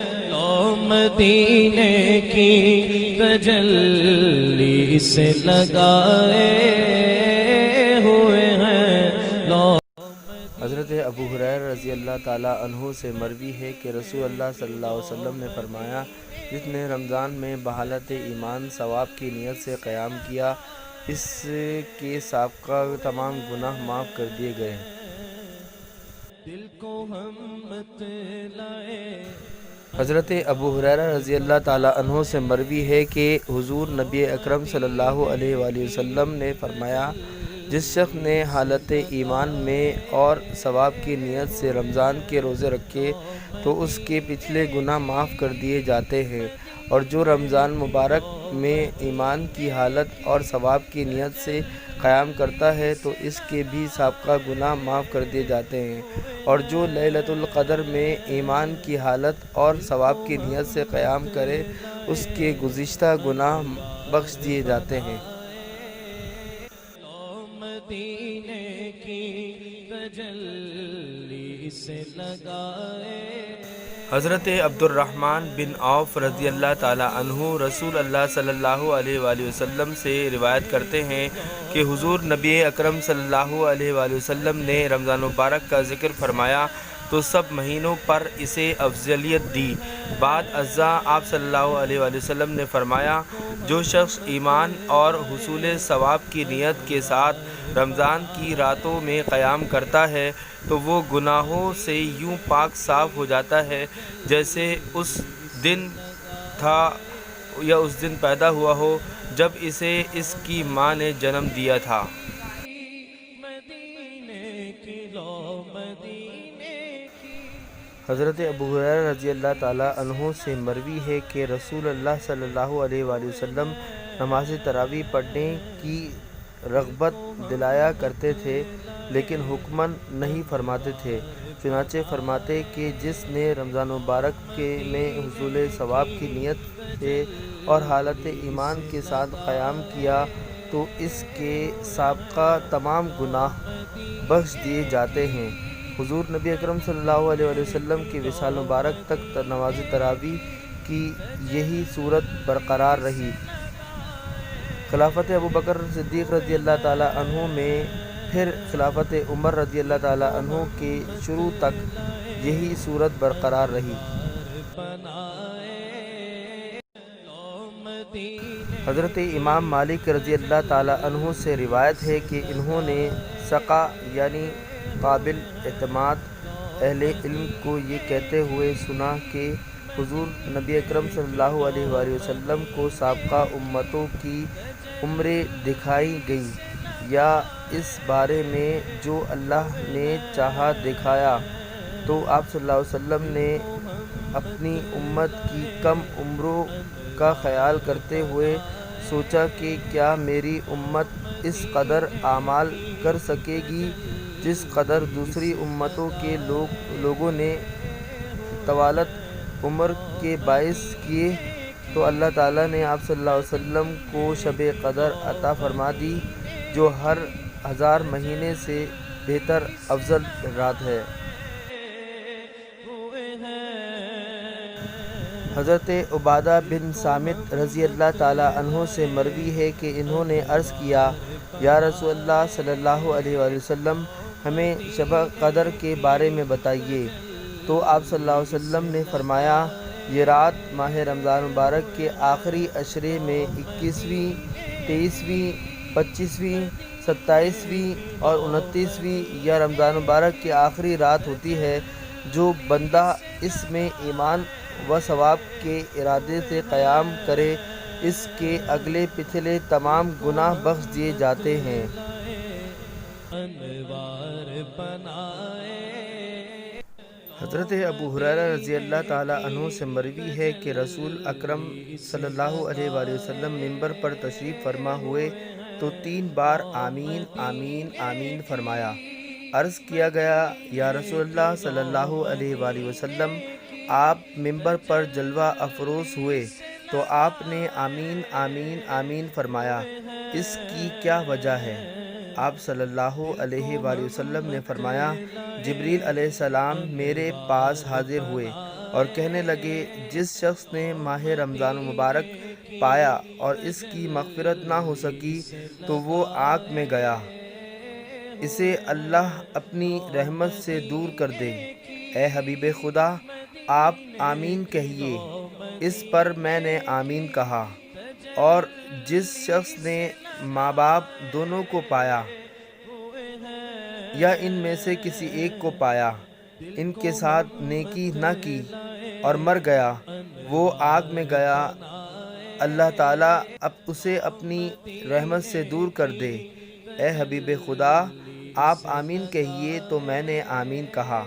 لو مدینے کی تجلی سے لگائے ہوئے ہیں لو۔ حضرت ابو ہریرہ رضی اللہ تعالیٰ عنہ سے مروی ہے کہ رسول اللہ صلی اللہ علیہ وسلم نے فرمایا، جس نے رمضان میں بحالت ایمان ثواب کی نیت سے قیام کیا، اس کے سابقہ تمام گناہ معاف کر دیے گئے۔ دل کو ہم لائے۔ حضرت ابو ہریرہ رضی اللہ تعالیٰ عنہ سے مروی ہے کہ حضور نبی اکرم صلی اللہ علیہ وآلہ وسلم نے فرمایا، جس شخص نے حالت ایمان میں اور ثواب کی نیت سے رمضان کے روزے رکھے تو اس کے پچھلے گناہ معاف کر دیے جاتے ہیں، اور جو رمضان مبارک میں ایمان کی حالت اور ثواب کی نیت سے قیام کرتا ہے تو اس کے بھی سابقہ گناہ معاف کر دیے جاتے ہیں، اور جو لیلۃ القدر میں ایمان کی حالت اور ثواب کی نیت سے قیام کرے اس کے گزشتہ گناہ بخش دیے جاتے ہیں۔ مدینے کی تجلی سے لگائے۔ حضرت عبد الرحمن بن عوف رضی اللہ تعالیٰ عنہ رسول اللہ صلی اللہ علیہ وآلہ وسلم سے روایت کرتے ہیں کہ حضور نبی اکرم صلی اللہ علیہ وآلہ وسلم نے رمضان مبارک کا ذکر فرمایا تو سب مہینوں پر اسے افضلیت دی۔ بعد ازاں آپ صلی اللہ علیہ وآلہ وسلم نے فرمایا، جو شخص ایمان اور حصول ثواب کی نیت کے ساتھ رمضان کی راتوں میں قیام کرتا ہے تو وہ گناہوں سے یوں پاک صاف ہو جاتا ہے جیسے اس دن تھا یا اس دن پیدا ہوا ہو جب اسے اس کی ماں نے جنم دیا تھا۔ حضرت ابو ہریرہ رضی اللہ تعالیٰ عنہ سے مروی ہے کہ رسول اللہ صلی اللہ علیہ وآلہ وسلم نماز تراویح پڑھنے کی رغبت دلایا کرتے تھے لیکن حکماً نہیں فرماتے تھے، چنانچہ فرماتے کہ جس نے رمضان مبارک میں حصول ثواب کی نیت سے اور حالت ایمان کے ساتھ قیام کیا تو اس کے سابقہ تمام گناہ بخش دیے جاتے ہیں۔ حضور نبی اکرم صلی اللہ علیہ وآلہ وسلم کے وصال مبارک تک نماز تراویح کی یہی صورت برقرار رہی۔ خلافت ابو بکر صدیق رضی اللہ تعالیٰ عنہ میں پھر خلافت عمر رضی اللہ تعالیٰ عنہ کے شروع تک یہی صورت برقرار رہی۔ حضرت امام مالک رضی اللہ تعالیٰ عنہ سے روایت ہے کہ انہوں نے ثقہ یعنی قابل اعتماد اہل علم کو یہ کہتے ہوئے سنا کہ حضور نبی اکرم صلی اللہ علیہ وآلہ وسلم کو سابقہ امتوں کی عمریں دکھائی گئیں یا اس بارے میں جو اللہ نے چاہا دکھایا، تو آپ صلی اللہ علیہ وسلم نے اپنی امت کی کم عمروں کا خیال کرتے ہوئے سوچا کہ کیا میری امت اس قدر اعمال کر سکے گی جس قدر دوسری امتوں کے لوگوں نے طوالت عمر کے باعث کیے، تو اللہ تعالیٰ نے آپ صلی اللہ علیہ وسلم کو شب قدر عطا فرما دی جو ہر 1000 مہینے سے بہتر افضل رات ہے۔ حضرت عبادہ بن صامت رضی اللہ تعالیٰ عنہ سے مروی ہے کہ انہوں نے عرض کیا، یا رسول اللہ صلی اللہ علیہ وآلہ وسلم، ہمیں شب قدر کے بارے میں بتائیے۔ تو آپ صلی اللہ علیہ وسلم نے فرمایا، یہ رات ماہ رمضان مبارک کے آخری عشرے میں 21ویں، 23ویں، 25ویں، 27ویں اور 29ویں یا رمضان مبارک کی آخری رات ہوتی ہے۔ جو بندہ اس میں ایمان و ثواب کے ارادے سے قیام کرے اس کے اگلے پچھلے تمام گناہ بخش دیے جاتے ہیں۔ حضرت ابو ہریرہ رضی اللہ تعالیٰ عنہ سے مروی ہے کہ رسول اکرم صلی اللہ علیہ وآلہ وسلم ممبر پر تشریف فرما ہوئے تو 3 بار آمین آمین آمین فرمایا۔ عرض کیا گیا، یا رسول اللہ صلی اللہ علیہ وآلہ وسلم، آپ ممبر پر جلوہ افروز ہوئے تو آپ نے آمین آمین آمین فرمایا، اس کی کیا وجہ ہے؟ آپ صلی اللہ علیہ وآلہ وسلم نے فرمایا، جبریل علیہ السلام میرے پاس حاضر ہوئے اور کہنے لگے جس شخص نے ماہ رمضان مبارک پایا اور اس کی مغفرت نہ ہو سکی تو وہ آگ میں گیا، اسے اللہ اپنی رحمت سے دور کر دے۔ اے حبیب خدا، آپ آمین کہیے۔ اس پر میں نے آمین کہا۔ اور جس شخص نے ماں باپ دونوں کو پایا یا ان میں سے کسی ایک کو پایا، ان کے ساتھ نیکی نہ کی اور مر گیا، وہ آگ میں گیا، اللہ تعالیٰ اسے اپنی رحمت سے دور کر دے۔ اے حبیب خدا، آپ آمین کہیے، تو میں نے آمین کہا۔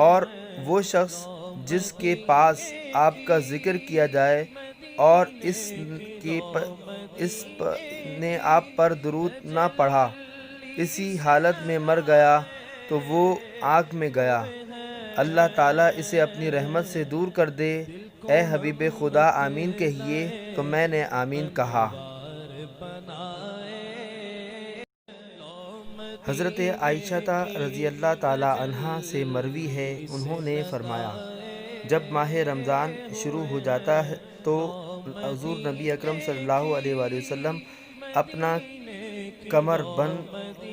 اور وہ شخص جس کے پاس آپ کا ذکر کیا جائے اور اس نے آپ پر درود نہ پڑھا، اسی حالت میں مر گیا تو وہ آگ میں گیا، اللہ تعالیٰ اسے اپنی رحمت سے دور کر دے۔ اے حبیب خدا، آمین کہیے، تو میں نے آمین کہا۔ حضرت عائشہ رضی اللہ تعالی عنہا سے مروی ہے، انہوں نے فرمایا جب ماہ رمضان شروع ہو جاتا ہے تو حضور نبی اکرم صلی اللہ علیہ وآلہ وسلم اپنا کمر بند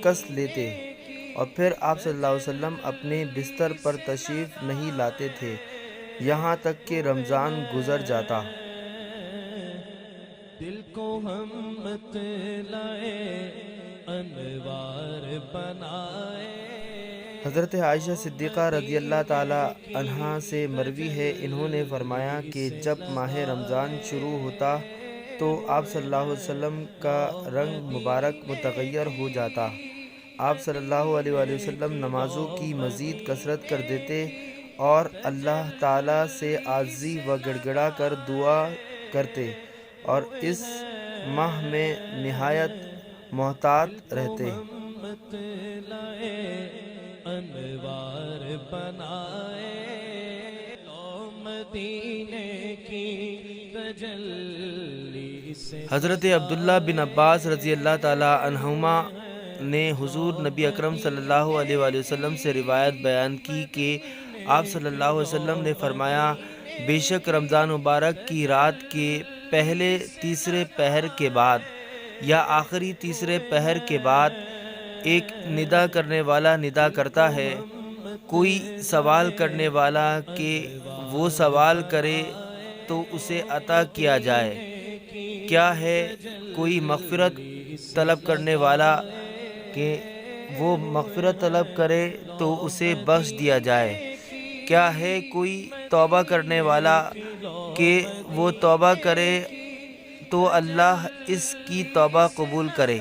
کس لیتے اور پھر آپ صلی اللہ علیہ وسلم اپنے بستر پر تشریف نہیں لاتے تھے یہاں تک کہ رمضان گزر جاتا۔ دل کو ہم بتلائے انوار بنائے۔ حضرت عائشہ صدیقہ رضی اللہ تعالی عنہا سے مروی ہے، انہوں نے فرمایا کہ جب ماہ رمضان شروع ہوتا تو آپ صلی اللہ علیہ وسلم کا رنگ مبارک متغیر ہو جاتا، آپ صلی اللہ علیہ وآلہ وسلم نمازوں کی مزید کثرت کر دیتے اور اللہ تعالیٰ سے عاجزی و گڑ گڑا کر دعا کرتے اور اس ماہ میں نہایت محتاط رہتے۔ انوار بنائے مدینے کی تجلی سے۔ حضرت عبداللہ بن عباس رضی اللہ تعالی عنہما نے حضور نبی اکرم صلی اللہ علیہ وآلہ وسلم سے روایت بیان کی کہ آپ صلی اللہ علیہ وسلم نے فرمایا بے شک رمضان مبارک کی رات کے پہلے تیسرے پہر کے بعد یا آخری تیسرے پہر کے بعد ایک ندا کرنے والا ندا کرتا ہے، کوئی سوال کرنے والا کہ وہ سوال کرے تو اسے عطا کیا جائے، کیا ہے کوئی مغفرت طلب کرنے والا کہ وہ مغفرت طلب کرے تو اسے بخش دیا جائے، کیا ہے کوئی توبہ کرنے والا کہ وہ توبہ کرے تو اللہ اس کی توبہ قبول کرے۔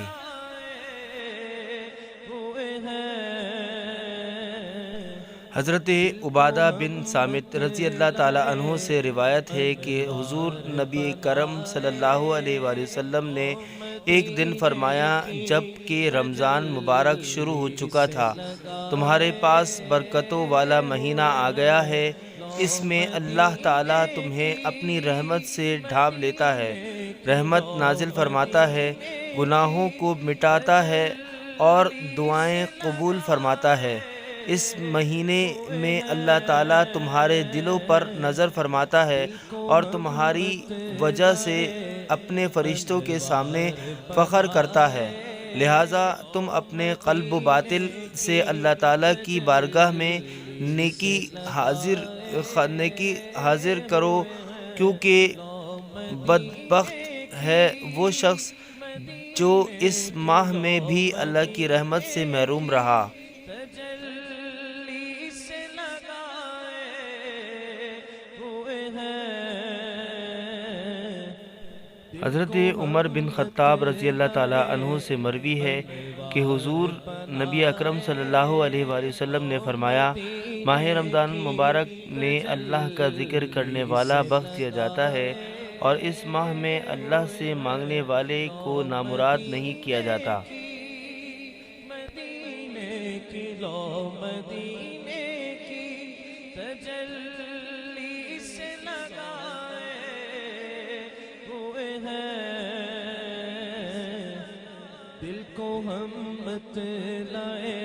حضرت عبادہ بن صامت رضی اللہ تعالی عنہ سے روایت ہے کہ حضور نبی کرم صلی اللہ علیہ وآلہ وسلم نے ایک دن فرمایا جب کہ رمضان مبارک شروع ہو چکا تھا، تمہارے پاس برکتوں والا مہینہ آ گیا ہے، اس میں اللہ تعالیٰ تمہیں اپنی رحمت سے ڈھانپ لیتا ہے، رحمت نازل فرماتا ہے، گناہوں کو مٹاتا ہے اور دعائیں قبول فرماتا ہے۔ اس مہینے میں اللہ تعالیٰ تمہارے دلوں پر نظر فرماتا ہے اور تمہاری وجہ سے اپنے فرشتوں کے سامنے فخر کرتا ہے، لہٰذا تم اپنے قلب و باطن سے اللہ تعالیٰ کی بارگاہ میں نیکی حاضر کرو، کیونکہ بدبخت ہے وہ شخص جو اس ماہ میں بھی اللہ کی رحمت سے محروم رہا۔ حضرت عمر بن خطاب رضی اللہ تعالیٰ عنہ سے مروی ہے کہ حضور نبی اکرم صلی اللہ علیہ وآلہ وسلم نے فرمایا ماہ رمضان مبارک میں اللہ کا ذکر کرنے والا بخش دیا جاتا ہے اور اس ماہ میں اللہ سے مانگنے والے کو نامراد نہیں کیا جاتا۔ دل کو ہم بتلائے